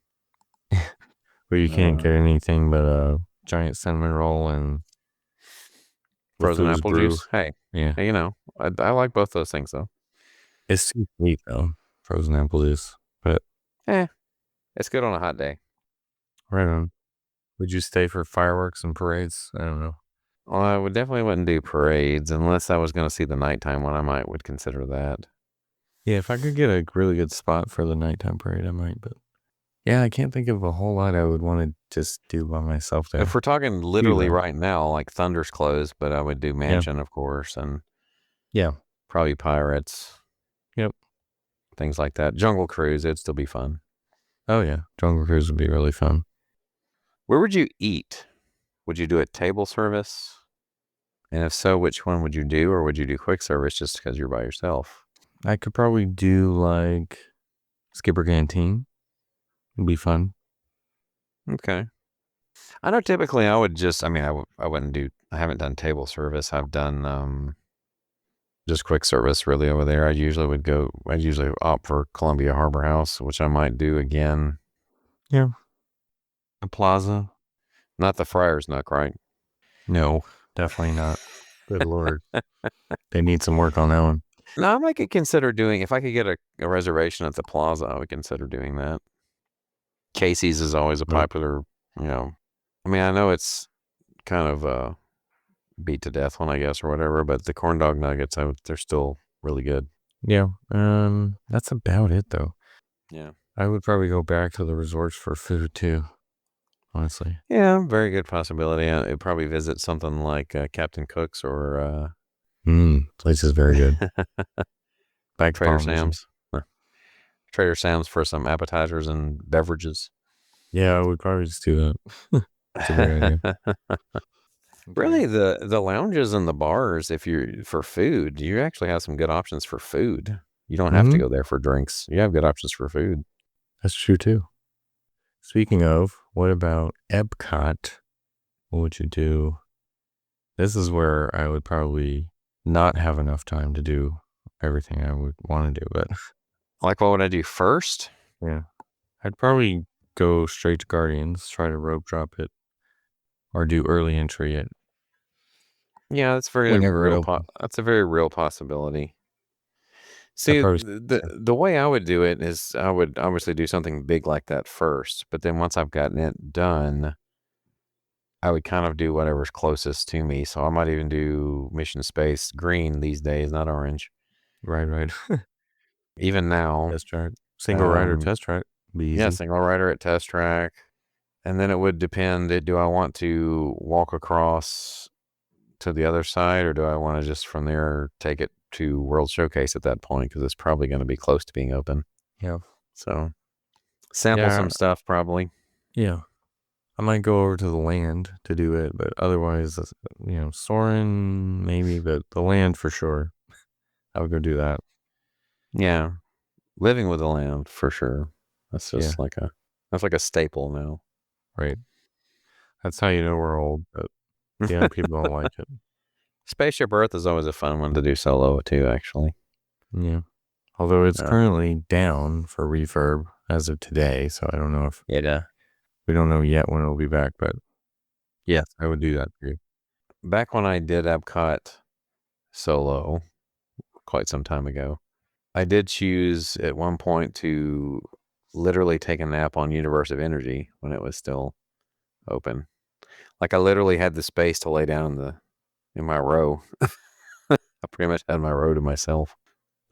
Where you can't Uh, get anything but a giant cinnamon roll and Frozen LeFou's apple brew. juice. Hey, Yeah. hey, I like both those things though. It's too sweet though. Frozen apple juice. But Eh, it's good on a hot day. right on. Would you stay for fireworks and parades? I don't know. Well, I would definitely wouldn't do parades unless I was going to see the nighttime one. I might would consider that. Yeah, if I could get a really good spot for the nighttime parade, I might. But yeah, I can't think of a whole lot I would want to just do by myself If there. we're talking You literally though. right now, like Thunder's closed, but I would do Yeah. Mansion, of course, and Yeah. probably Pirates, Yep. things like that. Jungle Cruise, it'd still be fun. Oh yeah. Jungle Cruise would be really fun. Where would you eat? Would you do a table service? And if so, which one would you do, or would you do quick service just because you're by yourself? I could probably do like Skipper Canteen. It'd be fun. Okay. I know typically I would just, I wouldn't do, I haven't done table service. I've done just quick service really over there. I'd usually opt for Columbia Harbor House, which I might do again. Yeah. The plaza. Not the Friar's Nook, right? No, definitely not. Good Lord. They need some work on that one. No, I might consider doing, if I could get a reservation at the plaza, I would consider doing that. Casey's is always a But popular, I know it's kind of beat to death one, I guess, or whatever, but the corn dog nuggets, they're still really good. yeah. That's about it though. Yeah. I would probably go back to the resorts for food too, honestly. Yeah, very good possibility. I'd probably visit something like Captain Cook's or Place is very good. Back to Trader Polynesian. Sam's. Trader Sam's for some appetizers and beverages. Yeah, I would probably just do that. It's a great idea. Really, the lounges and the bars, if you're for food, you actually have some good options for food. You don't have to Mm-hmm. go there for drinks. You have good options for food. That's true too. Speaking of, what about Epcot? What would you do? This is where I would probably not have enough time to do everything I would want to do, but Like, what would I do first? yeah. I'd probably go straight to Guardians, try to rope drop it, or do early entry at Yeah, that's whenever it opens. that's a very real possibility. I'd See, probably the way I would do it is I would obviously do something big like that first, but then once I've gotten it done, I would kind of do whatever's closest to me. So I might even do Mission Space green these days, not orange. right. Even now, Test track. Single rider um, test track. Be yeah, easy. single rider at Test Track. And then it would depend, do I want to walk across to the other side, or do I want to just from there take it to World Showcase at that point? Because it's probably going to be close to being open. Yeah. So sample Yeah. some stuff probably. Yeah. I might go over to the land to do it, but otherwise, Soarin' maybe, but the land for sure. I would go do that. Yeah. Living with the land for sure. That's Yeah. just that's like a staple now. Right. That's how you know we're old, but the young people don't like it. Spaceship Earth is always a fun one to do solo too, actually. Yeah. Although it's Yeah. currently down for refurb as of today, so I don't know if we don't know yet when it'll be back, but yes, I would do that for you. Back when I did Epcot solo quite some time ago, I did choose at one point to literally take a nap on Universe of Energy when it was still open. Like I literally had the space to lay down in my row. I pretty much had my row to myself.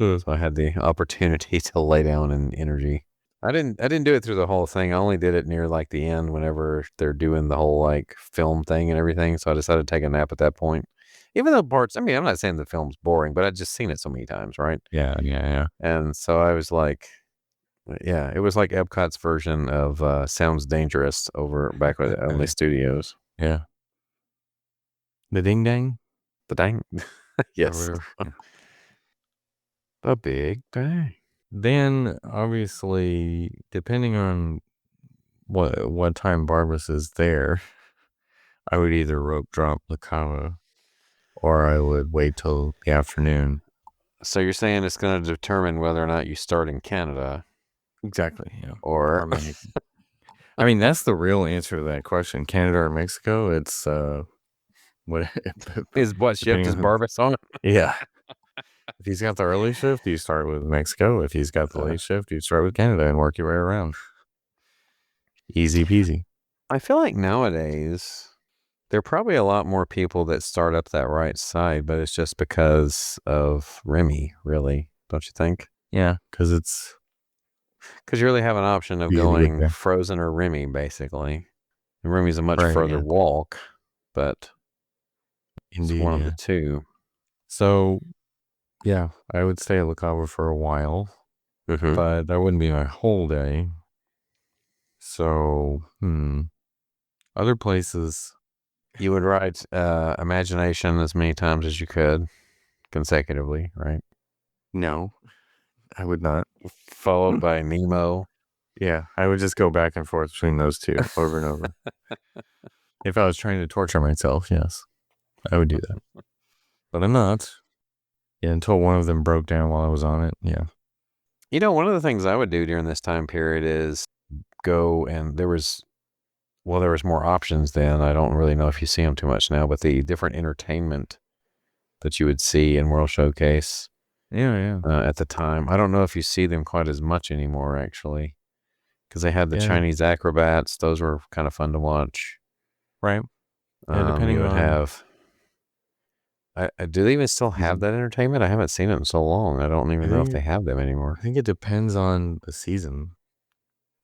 So I had the opportunity to lay down in Energy. I didn't do it through the whole thing. I only did it near like the end whenever they're doing the whole like film thing and everything. So I decided to take a nap at that point. Even though I'm not saying the film's boring, but I'd just seen it so many times, right? Yeah. And so I was like, yeah, it was like Epcot's version of Sounds Dangerous over back with Only Studios. Yeah. The ding dang? The dang. Or Yes. whatever. Yeah. The big bang. Then obviously, depending on what time Barbas is there, I would either rope drop La Cava or I would wait till the afternoon. So you're saying it's going to determine whether or not you start in Canada Exactly. Yeah. or Or Mexico. I mean, that's the real answer to that question. Canada or Mexico? It's what is what shift depending is on Barbas on? yeah. If he's got the early shift, you start with Mexico. If he's got the late shift, you start with Canada and work your way around. Easy peasy. I feel like nowadays there are probably a lot more people that start up that right side, but it's just because of Remy, really, don't you think? Yeah, because it's Because you really have an option of easy to get going there. Frozen or Remy, basically. And Remy's a much Right. further Yeah. walk, but it's Indeed. one of Yeah. the two. So yeah, I would stay at La Cava for a while, Mm-hmm. but that wouldn't be my whole day. So, other places. You would ride Imagination as many times as you could consecutively, right? No, I would not. Followed by Nemo. Yeah, I would just go back and forth between those two over and over. If I was trying to torture myself, yes, I would do that. But I'm not. Yeah, until one of them broke down while I was on it. Yeah. You know, one of the things I would do during this time period is go and there was more options then. I don't really know if you see them too much now, but the different entertainment that you would see in World Showcase Yeah, at the time. I don't know if you see them quite as much anymore, actually, because they had the yeah. Chinese acrobats. Those were kind of fun to watch. Right. Yeah, You depending would on have. Do they even still have season. that entertainment? I haven't seen it in so long. I don't I even know if they think have them anymore. I think it depends on the season.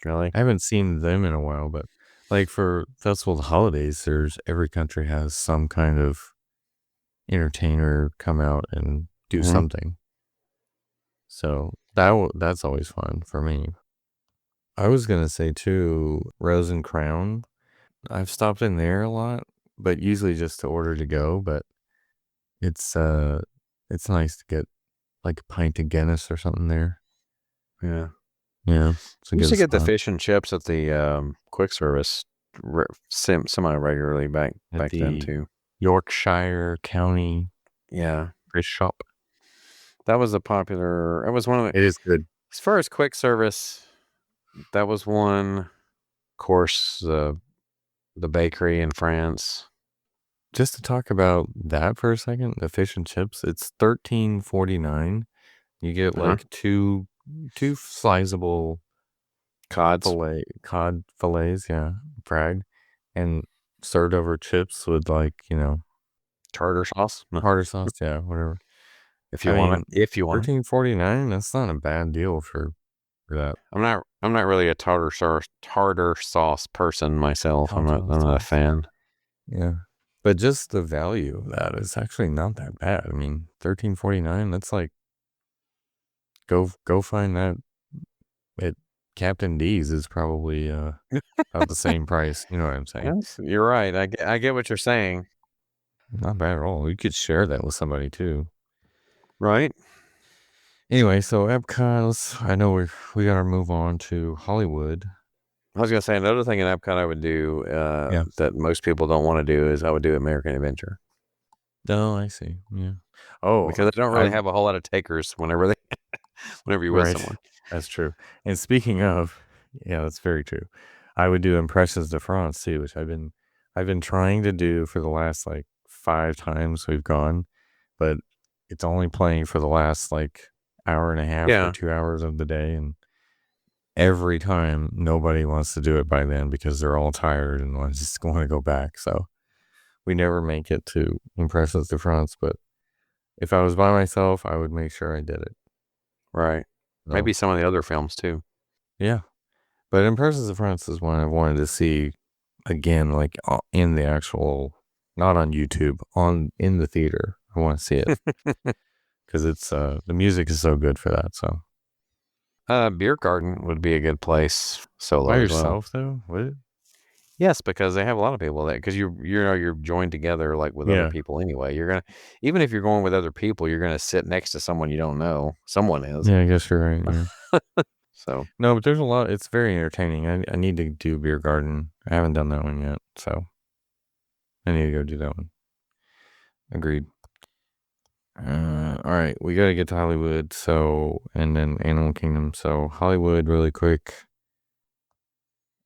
Really? I haven't seen them in a while, but like for Festival of the Holidays, there's every country has some kind of entertainer come out and do Mm-hmm. something. So that's always fun for me. I was gonna say too, Rose and Crown. I've stopped in there a lot, but usually just to order to go. But it's it's nice to get like a pint of Guinness or something there. Yeah. Yeah, it's a I used good to get the spot fish and chips at the quick service semi regularly back at then the too. Yorkshire County Yeah, Fish Shop. that was a popular. It was one of the It is good. as far as quick service. That was one. Of course, the bakery in France. Just to talk about that for a second, the fish and chips, it's $13.49. You get Uh-huh. like two sizable Cods. cod fillets, yeah, fried, and served over chips with like, Tartar sauce. tartar sauce, yeah, whatever. If I you want it. mean, If you want it. $13.49, that's not a bad deal for that. I'm not really a tartar sauce person myself. I'm Tartar not a sauce. fan. Yeah. But just the value of that is actually not that bad. I mean, $13.49, that's like go find that at Captain D's is probably about the same price. You know what I'm saying? Yes, you're right. I get what you're saying. Not bad at all. You could share that with somebody too. Right. Anyway, so Epcot, I know we gotta move on to Hollywood. I was gonna say another thing in Epcot I would do Yeah. that most people don't want to do is I would do American Adventure Oh, I see. Yeah. Oh, because they don't really I have a whole lot of takers whenever you're with right. someone. That's true. And speaking of, yeah, that's very true. I would do Impressions de France too, which I've been trying to do for the last like 5 times we've gone, but it's only playing for the last like hour and a half or Yeah. 2 hours of the day, and every time nobody wants to do it by then because they're all tired and just want to go back. So we never make it to Impressions de France, but if I was by myself, I would make sure I did it. Right. So, Maybe some of the other films too. yeah. But Impressions of France is one I wanted to see again, like in the actual, not on YouTube, in the theater. I want to see it because it's the music is so good for that. So Beer Garden would be a good place by solo as well. yourself though, what? Yes, because they have a lot of people that because you're joined together like with other Yeah, people anyway. You're gonna even if you're going with other people, you're gonna sit next to someone you don't know. Someone is. yeah, I guess you're right. Yeah. So No, but there's a lot. It's very entertaining. I need to do Beer Garden. I haven't done that one yet. So I need to go do that one. Agreed. All right, we got to get to Hollywood. So, and then Animal Kingdom. So, Hollywood, really quick.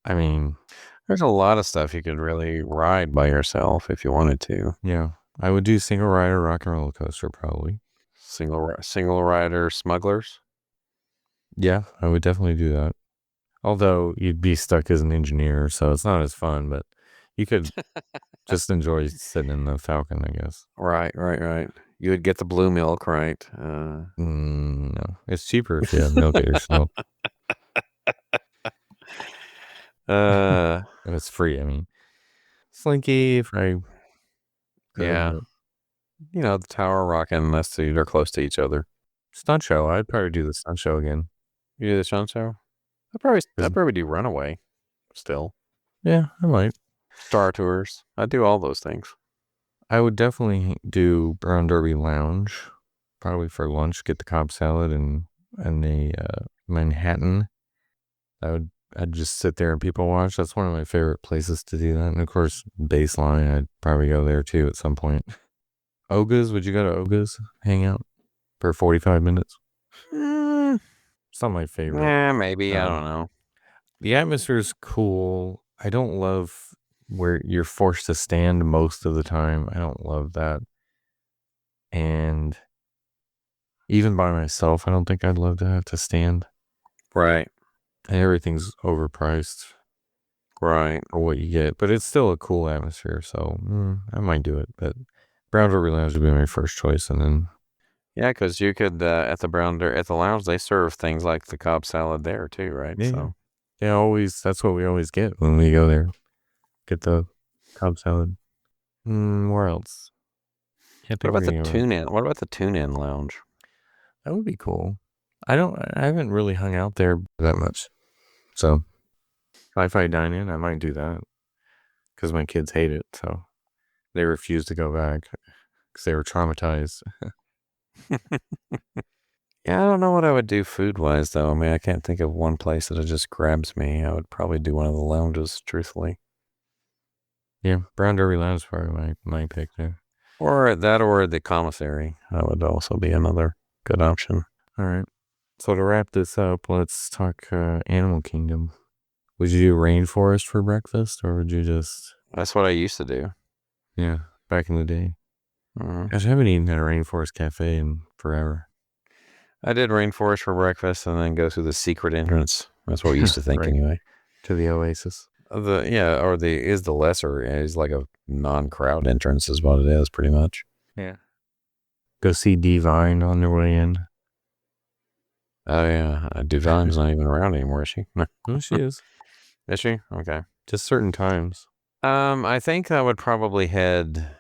I mean, There's a lot of stuff you could really ride by yourself if you wanted to. yeah, I would do single rider rock and roller coaster probably. Single rider smugglers. Yeah, I would definitely do that. Although you'd be stuck as an engineer, so it's not as fun, but you could just enjoy sitting in the Falcon, I guess. Right. You would get the blue milk, right? No, it's cheaper if you milk it yourself. uh, And it's free. I mean, Slinky, if I could, yeah. but You know, the Tower Rock and Nessie, they're close to each other. stunt show. I'd probably do the stunt show again. You do the Sun Show? I'd 'Cause- probably do Runaway still. yeah, I might. Star Tours. I'd do all those things. I would definitely do Brown Derby Lounge, probably for lunch. Get the Cobb salad and the Manhattan. I'd just sit there and people watch. That's one of my favorite places to do that. And of course, Baseline. I'd probably go there too at some point. Oga's. Would you go to Oga's? Hang out for 45 minutes. It's not my favorite. Yeah, maybe. I don't know. The atmosphere is cool. I don't love where you're forced to stand most of the time. I don't love that. And even by myself, I don't think I'd love to have to stand. Right. And everything's overpriced Right. for what you get. But it's still a cool atmosphere. So I might do it. But Brown Derby Lounge would be my first choice. And then Yeah, because you could at the Lounge they serve things like the Cobb salad there too, right? yeah, So that's what we always get when we go there. Get the Cobb salad. Where else? Can't what think of about the anywhere. tune-in? What about the tune-in lounge? That would be cool. I haven't really hung out there that much. So Fi-Fi dine-in, I might do that because my kids hate it. So they refuse to go back because they were traumatized. Yeah, I don't know what I would do food-wise though. I mean, I can't think of one place that just grabs me. I would probably do one of the lounges, truthfully. Yeah, Brown Derby Lounge is probably my pick there. Or that or the commissary. That would also be another good option. All right. So to wrap this up, let's talk Animal Kingdom. Would you do rainforest for breakfast or would you just... That's what I used to do. Yeah, back in the day. Mm-hmm. Gosh, I haven't eaten at a rainforest cafe in forever. I did rainforest for breakfast and then go through the secret entrance. That's what we used to think Right. anyway. To the Oasis. The lesser is like a non-crowd entrance is what it is pretty much. Yeah. Go see Divine on their way in. Oh yeah, Divine's not even around anymore, is she? No, she is. Is she? Okay. Just certain times. I think I would probably head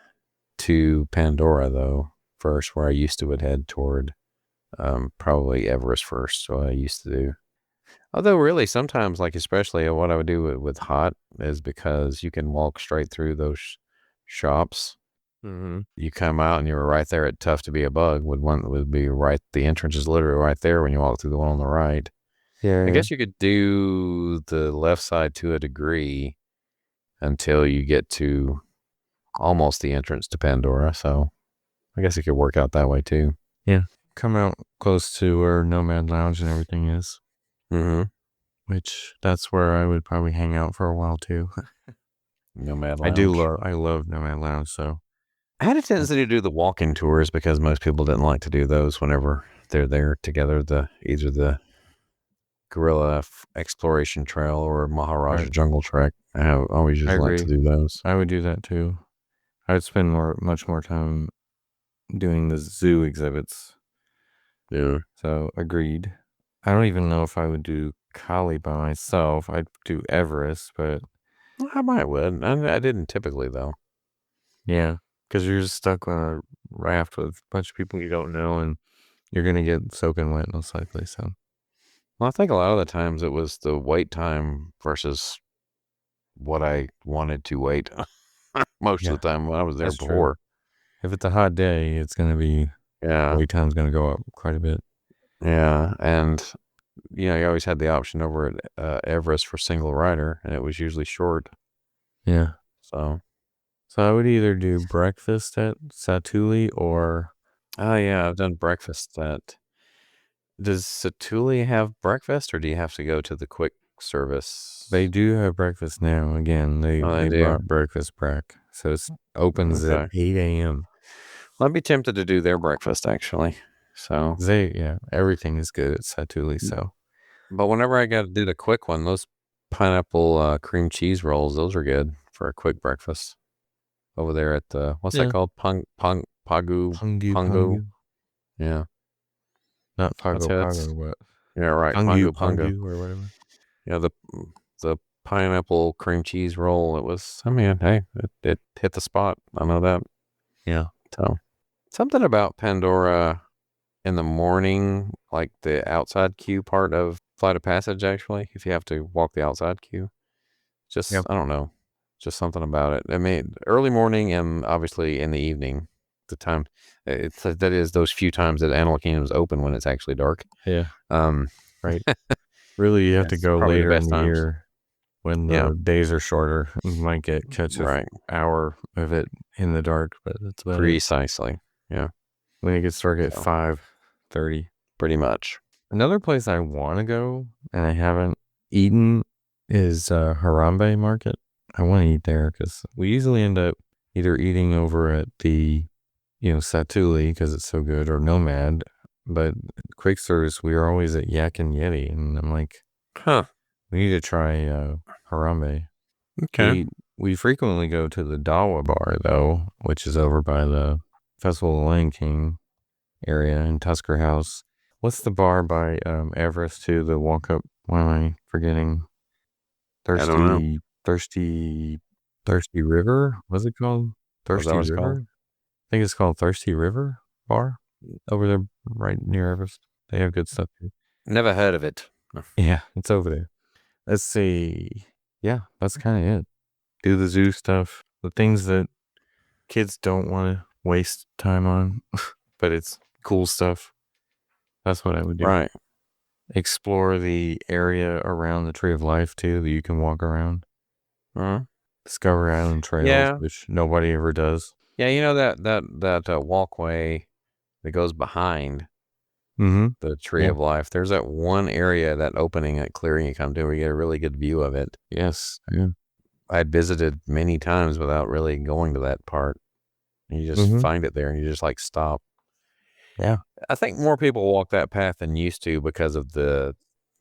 to Pandora though first, where I used to would head toward probably Everest first. So I used to do. Although really sometimes, like especially what I would do with hot is because you can walk straight through those shops. Mm-hmm. You come out and you're right there at Tough to Be a Bug. Would be right. The entrance is literally right there when you walk through the one on the right. Yeah. I guess you could do the left side to a degree until you get to almost the entrance to Pandora. So I guess it could work out that way too. Yeah. Come out close to where Nomad Lounge and everything is. Mm-hmm. Which that's where I would probably hang out for a while too. Nomad Lounge. I love Nomad Lounge. So I had a tendency to do the walking tours because most people didn't like to do those whenever they're there together. Either the Gorilla Exploration Trail or Maharaja Jungle Trek. I always just like to do those. I would do that too. I would spend much more time doing the zoo exhibits. Yeah. So agreed. I don't even know if I would do Kali by myself. I'd do Everest, but I might would. I didn't typically though. Yeah, because you're just stuck on a raft with a bunch of people you don't know, and you're gonna get soaking wet most likely. So, well, I think a lot of the times it was the wait time versus what I wanted to wait. Most of the time when I was there before. True. If it's a hot day, it's gonna be wait time's gonna go up quite a bit. Yeah, and you always had the option over at Everest for single rider, and it was usually short. Yeah. So So I would either do breakfast at Satuli or Oh yeah, I've done breakfast at. Does Satuli have breakfast, or do you have to go to the quick they service? do have breakfast now. Again, Oh, they they do. brought breakfast back. So it opens at Okay. 8 a.m. I'd be tempted to do their breakfast actually. So, Everything is good at Satuli. So but whenever I got to do the quick one, those pineapple cream cheese rolls, those are good for a quick breakfast over there at the what's that yeah, called? Pagu Pungu Pungu. Pungu, Yeah, not that's Pago it. Pago, but Yeah, right. Pungu Pungu Pungu. Pungu or whatever. Yeah, the pineapple cream cheese roll. It was. I mean, hey, it hit the spot. I know that. Yeah, So something about Pandora in the morning, like the outside queue part of Flight of Passage. Actually, if you have to walk the outside queue, just yep, I don't know, just something about it. I mean, early morning and obviously in the evening, the time. It's that is those few times that Animal Kingdom is open when it's actually dark. yeah, Um, right. Really, you have to that's go probably the later in best the times. year when Yeah, the days are shorter. You might catch a right. hour of it in the dark, but that's about it. Precisely. Yeah. When it gets dark at So 5:30. pretty much. Another place I want to go and I haven't eaten is Harambe Market. I want to eat there because we usually end up either eating over at the Satuli because it's so good, or Nomad. But quick service, we are always at Yak and Yeti, and I'm like, Huh. we need to try Harambe. Okay. We frequently go to the Dawa Bar though, which is over by the Festival of Lion King area in Tusker House. What's the bar by Everest too? The walk up. Why am I forgetting? I don't know. Thirsty, Thirsty River. What's it called? Was that Thirsty what it's called? River. I think it's called Thirsty River Bar over there, right near Everest. They have good stuff too. Never heard of it. Yeah, it's over there. Let's see. Yeah, that's kind of it. Do the zoo stuff, the things that kids don't want to waste time on, but it's cool stuff. That's what I would do. Right. Explore the area around the Tree of Life too that you can walk around. Uh, Discover Island trails, yeah. which nobody ever does. Yeah. You know that walkway that goes behind Mm-hmm. the Tree Yeah. of Life. There's that one area, that opening, that clearing you come to, where you get a really good view of it. Yes. Yeah. I'd visited many times without really going to that part. You just Mm-hmm. find it there, and you just like stop. Yeah. I think more people walk that path than used to because of the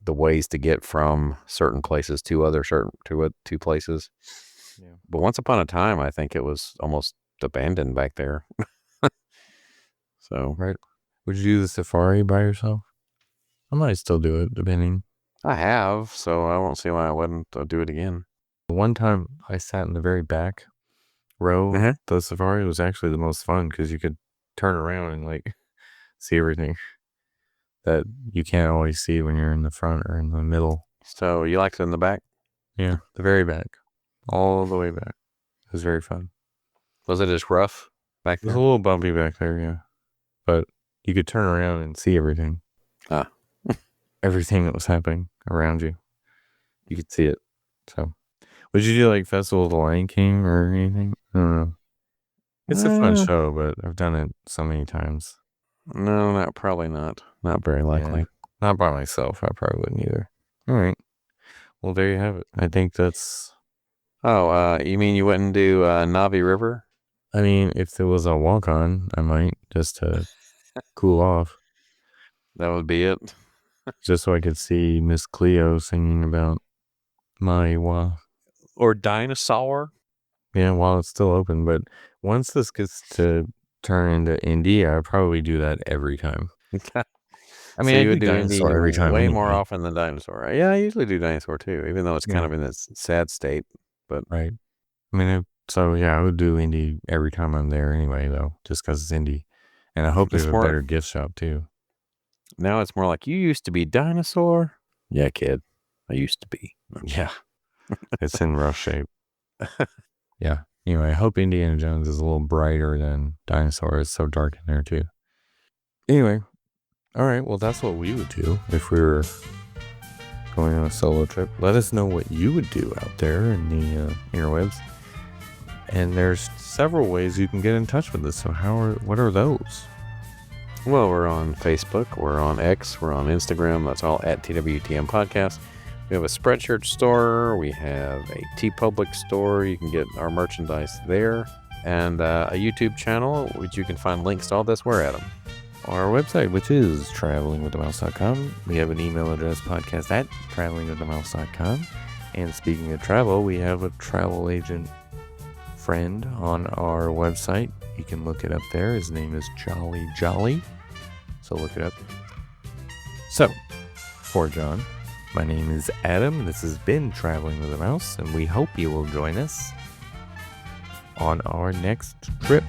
ways to get from certain places to other two places. Yeah. But once upon a time, I think it was almost abandoned back there. So Right. Would you do the safari by yourself? I might still do it, depending. I have, so I won't see why I wouldn't do it again. One time I sat in the very back row. Uh-huh. The safari was actually the most fun because you could turn around and like see everything that you can't always see when you're in the front or in the middle. So you liked it in the back? Yeah, the very back, all the way back. It was very fun. Was it just rough back It was a there? little bumpy back there, yeah, but you could turn around and see everything. Ah. Everything that was happening around you. You could see it. So, would you do like Festival of the Lion King or anything? I don't know. It's a fun Uh, show, but I've done it so many times. no, probably not. Not very likely. Yeah, not by myself. I probably wouldn't either. All right. Well, there you have it. I think that's. Oh, you mean you wouldn't do Navi River? I mean, if there was a walk on, I might just to cool off, That would be it. just so I could see Miss Cleo singing about Maiwa. Or Dinosaur? Yeah, while it's still open. But once this gets to turn into India, I probably do that every time. I mean, So I you do would do Indy Dinosaur every time way more anyway. often than Dinosaur. Yeah, I usually do Dinosaur too, even though it's kind Yeah, of in this sad state. But right. I mean, I would do Indy every time I'm there anyway, though, just because it's Indy. And I hope they it's have a more better gift shop too. now. It's more like you used to be Dinosaur. Yeah, kid, I used to be. Yeah, it's in rough shape. Yeah. Anyway, I hope Indiana Jones is a little brighter than Dinosaur. It's so dark in there too. Anyway, all right. Well, that's what we would do if we were going on a solo trip. Let us know what you would do out there in the interwebs. And there's several ways you can get in touch with us. So what are those? Well, we're on Facebook, we're on X, we're on Instagram. That's all at TWTM Podcast. We have a Spreadshirt store. We have a TeePublic store. You can get our merchandise there. And a YouTube channel, which you can find links to all this. Where at them? Our website, which is travelingwiththemouse.com. We have an email address, podcast@travelingwiththemouse.com. And speaking of travel, we have a travel agent friend on our website. You can look it up there. His name is Jolly Jolly. So look it up. So, for John, my name is Adam. This has been Traveling with a Mouse, and we hope you will join us on our next trip.